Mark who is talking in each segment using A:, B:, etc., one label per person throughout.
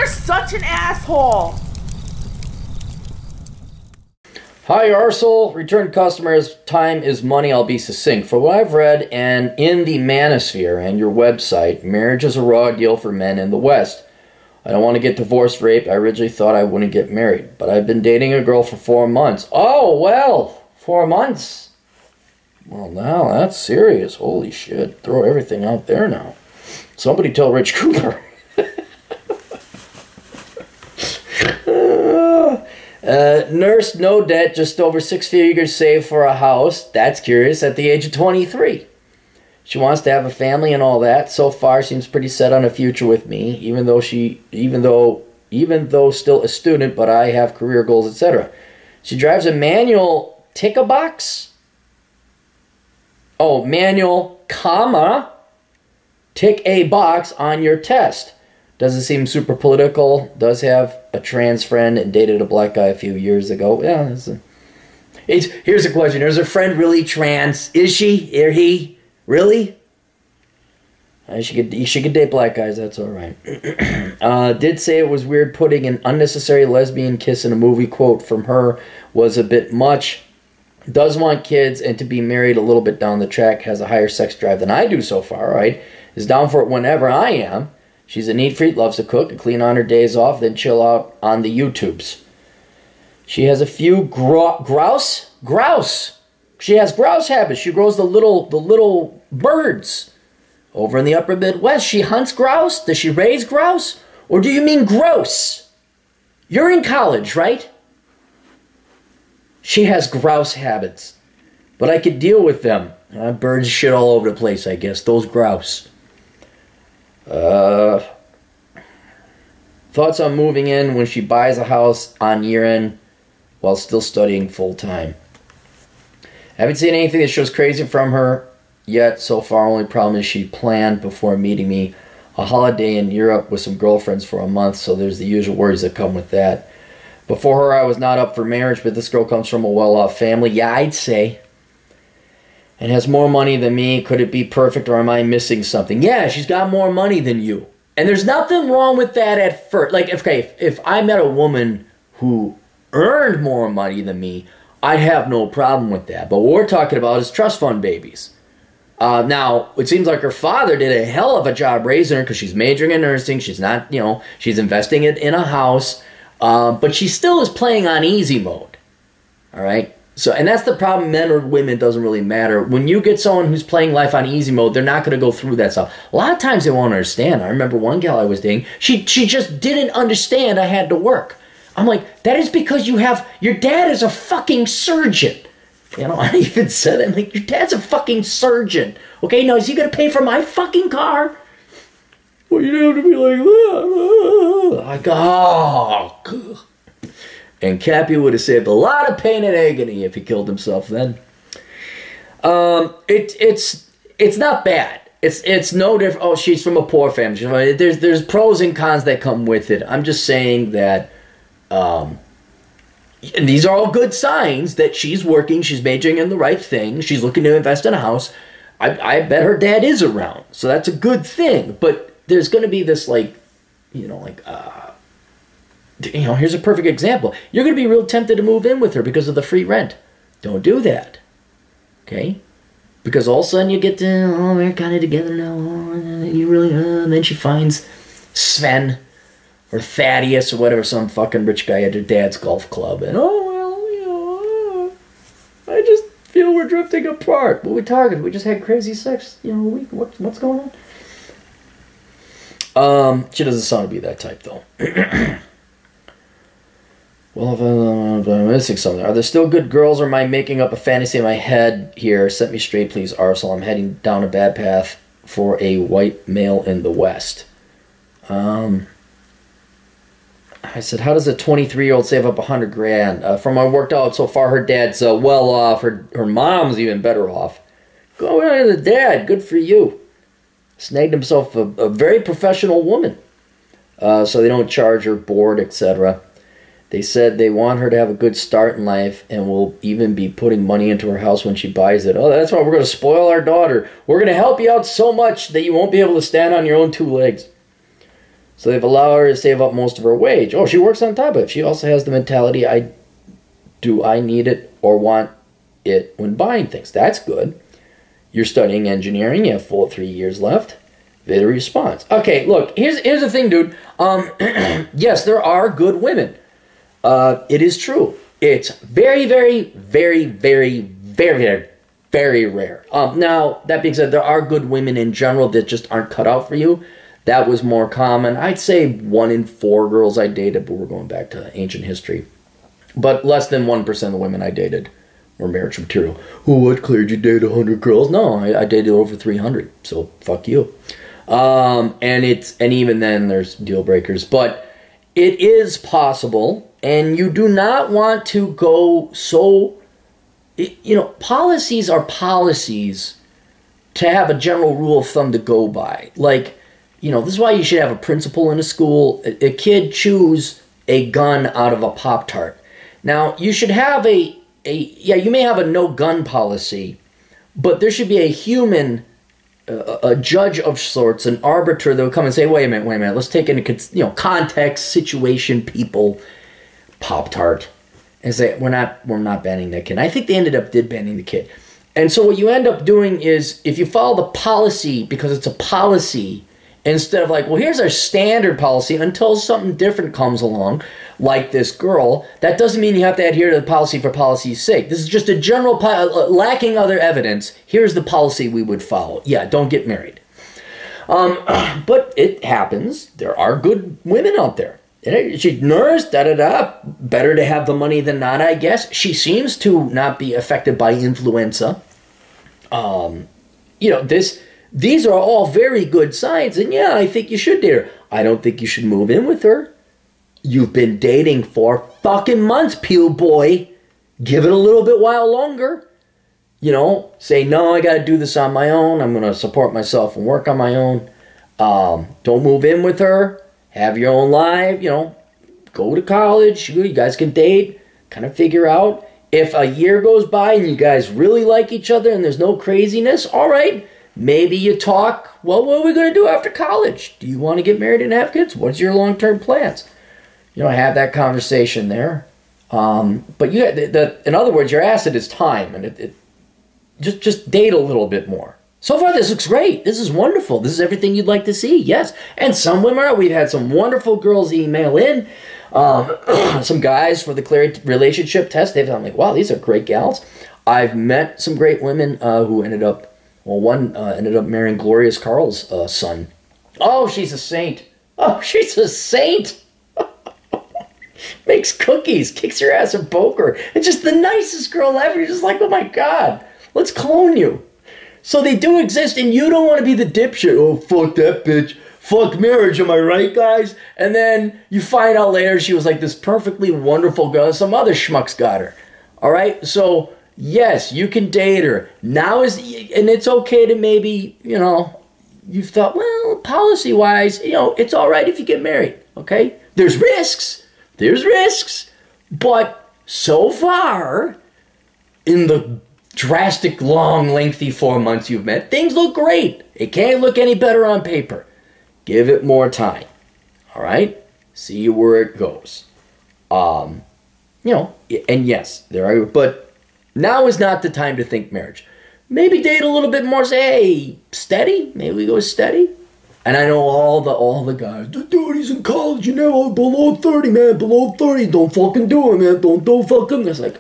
A: You're such an asshole.
B: Hi, Arsel. Return customers. Time is money. I'll be succinct. For what I've read and in the manosphere and your website, marriage is a raw deal for men in the West. I don't want to get divorced, raped. I originally thought I wouldn't get married, but I've been dating a girl for 4 months. Oh, well, 4 months. Well, now that's serious. Holy shit. Throw everything out there now. Somebody tell Rich Cooper. Nurse, no debt, just over 6 figures saved for a house. That's curious. At the age of 23. She wants to have a family and all that. So far, seems pretty set on a future with me, even though still a student, but I have career goals, etc. She drives a manual tick-a-box. Oh, manual, comma, tick a box on your test. Doesn't seem super political. Does have a trans friend and dated a black guy a few years ago. Yeah, here's a question. Is her friend really trans? Is she? Or he? Really? She could date black guys. That's all right. Did say it was weird putting an unnecessary lesbian kiss in a movie. Quote from her was a bit much. Does want kids and to be married a little bit down the track. Has a higher sex drive than I do so far, right? Is down for it whenever I am. She's a neat freak, loves to cook and clean on her days off, then chill out on the YouTubes. She has a few grouse. She has grouse habits. She grows the little birds. Over in the upper Midwest, she hunts grouse. Does she raise grouse? Or do you mean gross? You're in college, right? She has grouse habits. But I could deal with them. Birds shit all over the place, I guess. Those grouse. Thoughts on moving in when she buys a house on year end while still studying full time. Haven't seen anything that shows crazy from her yet so far. Only problem is she planned before meeting me a holiday in Europe with some girlfriends for a month, so there's the usual worries that come with that. Before her, I was not up for marriage, but this girl comes from a well-off family. Yeah, I'd say. And has more money than me. Could it be perfect, or am I missing something? Yeah, she's got more money than you. And there's nothing wrong with that at first. Like, if I met a woman who earned more money than me, I'd have no problem with that. But what we're talking about is trust fund babies. Now, it seems like her father did a hell of a job raising her because she's majoring in nursing. She's not, she's investing it in a house. But she still is playing on easy mode. All right? So, and that's the problem, men or women, doesn't really matter. When you get someone who's playing life on easy mode, they're not going to go through that stuff. A lot of times they won't understand. I remember one gal I was dating, she just didn't understand I had to work. I'm like, that is because your dad is a fucking surgeon. I even said it. I'm like, your dad's a fucking surgeon. Okay, now is he going to pay for my fucking car? Well, you don't have to be like that. I go, oh, God. And Cappy would have saved a lot of pain and agony if he killed himself then. It's not bad. It's no different. Oh, she's from a poor family. There's pros and cons that come with it. I'm just saying that, and these are all good signs that she's working. She's majoring in the right thing. She's looking to invest in a house. I bet her dad is around, so that's a good thing. But there's going to be this here's a perfect example. You're going to be real tempted to move in with her because of the free rent. Don't do that. Okay? Because all of a sudden you get to, we're kind of together now. And then she finds Sven or Thaddeus or whatever, some fucking rich guy at her dad's golf club. And, I just feel we're drifting apart. What we targeted? We just had crazy sex. What's going on? She doesn't sound to be that type, though. Well, if I'm missing something. Are there still good girls, or am I making up a fantasy in my head here? Set me straight, please, Arsel. I'm heading down a bad path for a white male in the West. I said, how does a 23-year-old save up $100,000? From what I worked out so far, her dad's well off. Her mom's even better off. Go on to the dad. Good for you. Snagged himself a very professional woman. So they don't charge her board, etc. They said they want her to have a good start in life and will even be putting money into her house when she buys it. Oh, that's why we're going to spoil our daughter. We're going to help you out so much that you won't be able to stand on your own 2 legs. So they've allowed her to save up most of her wage. Oh, she works on top of it. She also has the mentality, do I need it or want it when buying things? That's good. You're studying engineering. You have full 3 years left. They'd response. Okay, look, here's the thing, dude. Yes, there are good women. It is true. It's very, very, very, very, very, very, very rare. Now, that being said, there are good women in general that just aren't cut out for you. That was more common. I'd say 1 in 4 girls I dated, but we're going back to ancient history. But less than 1% of the women I dated were marriage material. Oh, what, Claire, did you date 100 girls? No, I dated over 300, so fuck you. And even then there's deal breakers, but it is possible, and you do not want to go so, policies are policies to have a general rule of thumb to go by. Like, this is why you should have a principal in a school. A kid choose a gun out of a Pop-Tart. Now, you should have you may have a no gun policy, but there should be a human, a judge of sorts, an arbiter that will come and say, wait a minute, let's take into context, situation, people, Pop-Tart, and say, we're not banning that kid. And I think they did banning the kid. And so what you end up doing is, if you follow the policy, because it's a policy, instead of like, well, here's our standard policy until something different comes along, like this girl, that doesn't mean you have to adhere to the policy for policy's sake. This is just a general, lacking other evidence, here's the policy we would follow. Yeah, don't get married. But it happens. There are good women out there. She's nurse, better to have the money than not, I guess. She seems to not be affected by influenza. These are all very good signs, and yeah, I think you should date her. I don't think you should move in with her. You've been dating for fucking months, Pew boy. Give it a little bit while longer. Say, no, I gotta do this on my own. I'm gonna support myself and work on my own. Don't move in with her. Have your own life, go to college. You guys can date, kind of figure out. If a year goes by and you guys really like each other and there's no craziness, all right. Maybe you talk, well, what are we going to do after college? Do you want to get married and have kids? What's your long-term plans? Have that conversation there. But in other words, your asset is time, and just date a little bit more. So far, this looks great. This is wonderful. This is everything you'd like to see, yes. And some women we've had some wonderful girls email in, some guys for the Claire relationship test. I'm like, wow, these are great gals. I've met some great women who ended up, one ended up marrying Glorious Carl's son. Oh, she's a saint. Oh, she's a saint. Makes cookies, kicks your ass in poker. It's just the nicest girl ever. You're just like, oh my God, let's clone you. So they do exist, and you don't want to be the dipshit. Oh, fuck that bitch. Fuck marriage, am I right, guys? And then you find out later she was like this perfectly wonderful girl. Some other schmucks got her. All right? So, yes, you can date her. And it's okay to maybe, you've thought, well, policy-wise, it's all right if you get married, okay? There's risks. But so far, in the drastic, long, lengthy 4 months you've met, things look great. It can't look any better on paper. Give it more time. All right? See where it goes. And yes, there are, but now is not the time to think marriage. Maybe date a little bit more, say, hey, steady. Maybe we go steady. And I know all the guys, dude, he's in college, below 30, man, below 30, don't fucking do it, man, don't fucking, it's like,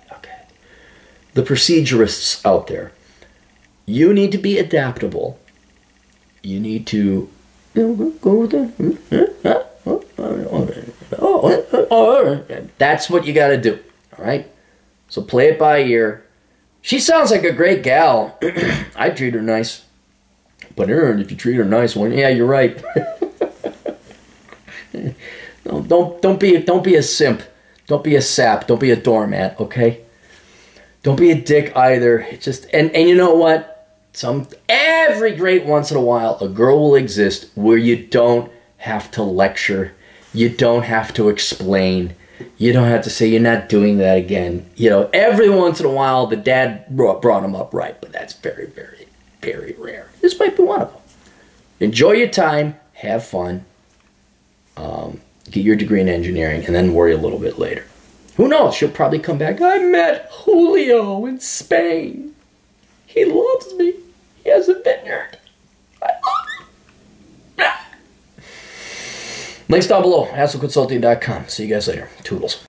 B: okay. The procedurists out there, you need to be adaptable. You need to go with it. That's what you got to do, all right? So play it by ear. She sounds like a great gal. I'd treat her nice. But Aaron, if you treat her nice, yeah, you're right. No, don't be a simp. Don't be a sap. Don't be a doormat, okay? Don't be a dick either. It's just and you know what? Every great once in a while, a girl will exist where you don't have to lecture. You don't have to explain. You don't have to say you're not doing that again. Every once in a while, the dad brought him up right, but that's very, very, very rare. This might be one of them. Enjoy your time. Have fun. get your degree in engineering, and then worry a little bit later. Who knows? She'll probably come back. I met Julio in Spain. He loves me. He has a vineyard. I love him. Links down below. HassleConsulting.com. See you guys later. Toodles.